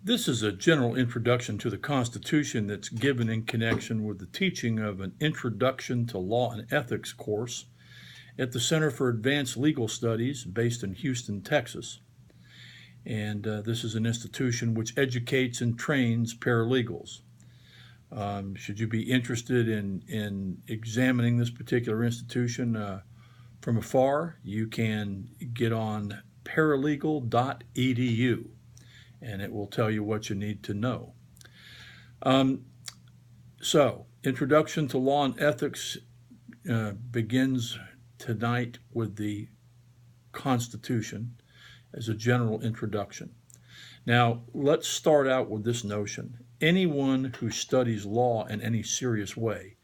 This is a general introduction to the Constitution that's given in connection with the teaching of an Introduction to Law and Ethics course at the Center for Advanced Legal Studies based in Houston, Texas. And this is an institution which educates and trains paralegals. Should you be interested in examining this particular institution from afar, you can get on paralegal.edu and it will tell you what you need to know. So, Introduction to Law and Ethics begins tonight with the Constitution as a general introduction. Now, let's start out with this notion. Anyone who studies law in any serious way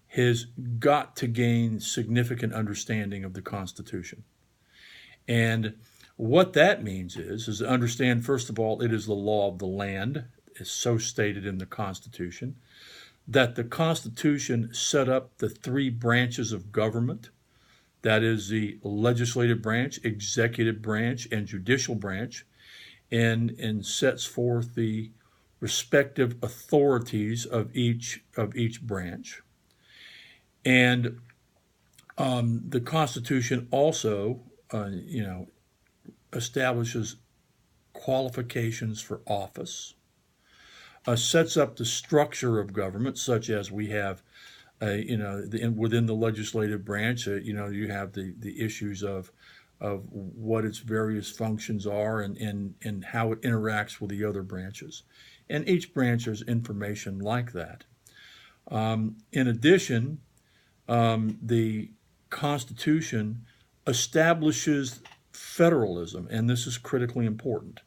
has got to gain significant understanding of the Constitution. And what that means is to understand, first of all, it is the law of the land, as so stated in the Constitution, that the Constitution set up the three branches of government, that is the legislative branch, executive branch, and judicial branch, and sets forth the respective authorities of each branch. And the Constitution also, establishes qualifications for office, sets up the structure of government, such as we have, within the legislative branch, you have the issues of what its various functions are and how it interacts with the other branches. And each branch has information like that. In addition, the Constitution establishes federalism, and this is critically important.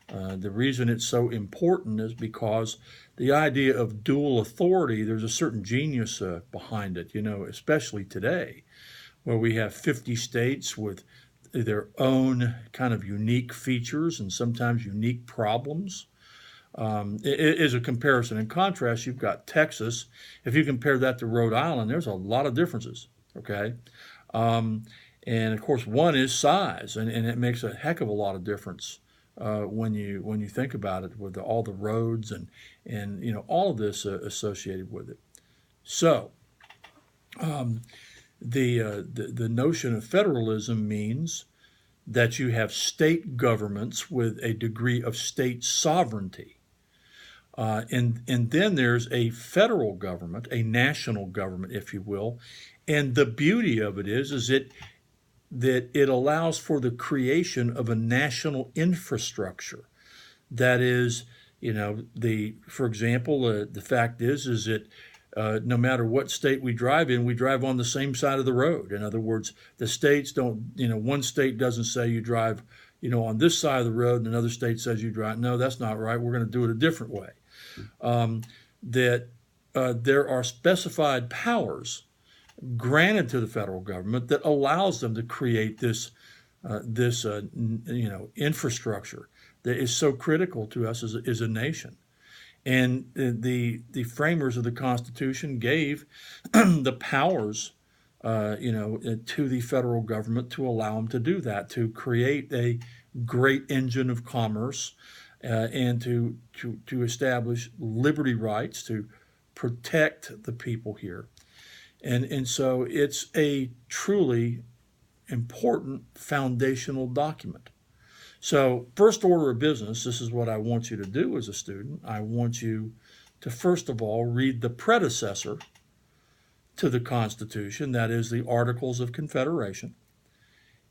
The reason it's so important is because the idea of dual authority, there's a certain genius behind it, especially today, where we have 50 states with their own kind of unique features and sometimes unique problems. As a comparison and contrast, you've got Texas. If you compare that to Rhode Island, there's a lot of differences, okay? And of course, one is size, and it makes a heck of a lot of difference when you think about it, with all the roads and all of this associated with it. So, the notion of federalism means that you have state governments with a degree of state sovereignty. And then there's a federal government, a national government, if you will. And the beauty of it is that it allows for the creation of a national infrastructure. That is, for example, the fact is that no matter what state we drive in, we drive on the same side of the road. In other words, the states don't, one state doesn't say you drive, on this side of the road, and another state says you drive. No, that's not right. We're going to do it a different way. There are specified powers granted to the federal government that allows them to create this infrastructure that is so critical to us as a nation. And the framers of the Constitution gave the powers, to the federal government to allow them to do that, to create a great engine of commerce, and to establish liberty rights, to protect the people here. And so it's a truly important foundational document. So first order of business, this is what I want you to do as a student. I want you to, first of all, read the predecessor to the Constitution, that is the Articles of Confederation.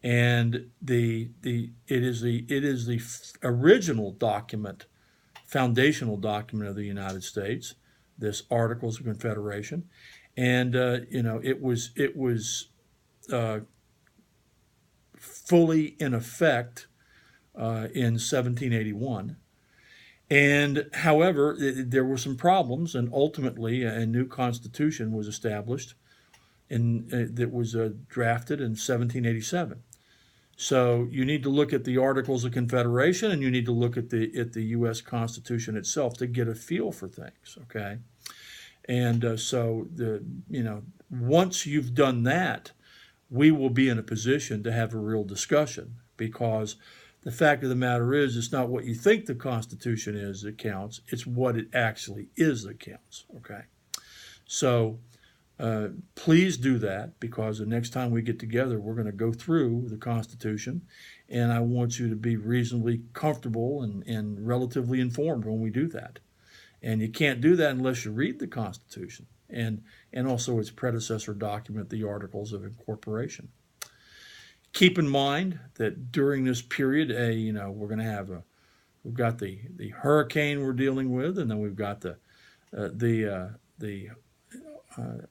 And it is the original document, foundational document of the United States, this Articles of Confederation. And it was fully in effect in 1781. And however, there were some problems, and ultimately a new constitution was established that was drafted in 1787. So you need to look at the Articles of Confederation, and you need to look at the U.S. Constitution itself to get a feel for things. Okay, and so once you've done that, we will be in a position to have a real discussion, because The fact of the matter is, it's not what you think the Constitution is that counts. It's what it actually is that counts. Okay, so please do that, because the next time we get together, we're going to go through the Constitution, and I want you to be reasonably comfortable and relatively informed when we do that. And you can't do that unless you read the Constitution and also its predecessor document, the Articles of Incorporation. Keep in mind that during this period, we're going to have we've got the hurricane we're dealing with, and then we've got the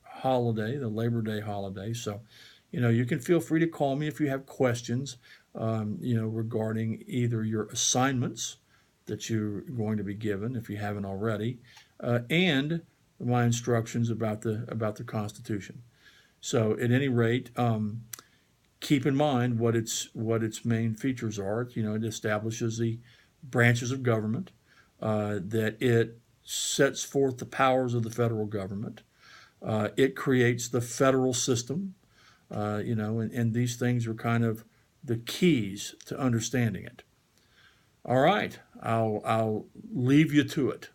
holiday, the Labor Day holiday. So, you can feel free to call me if you have questions, regarding either your assignments that you're going to be given, if you haven't already, and my instructions about the Constitution. So, at any rate, keep in mind what its main features are. It establishes the branches of government, that it sets forth the powers of the federal government. It creates the federal system, and these things are kind of the keys to understanding it. All right, I'll leave you to it.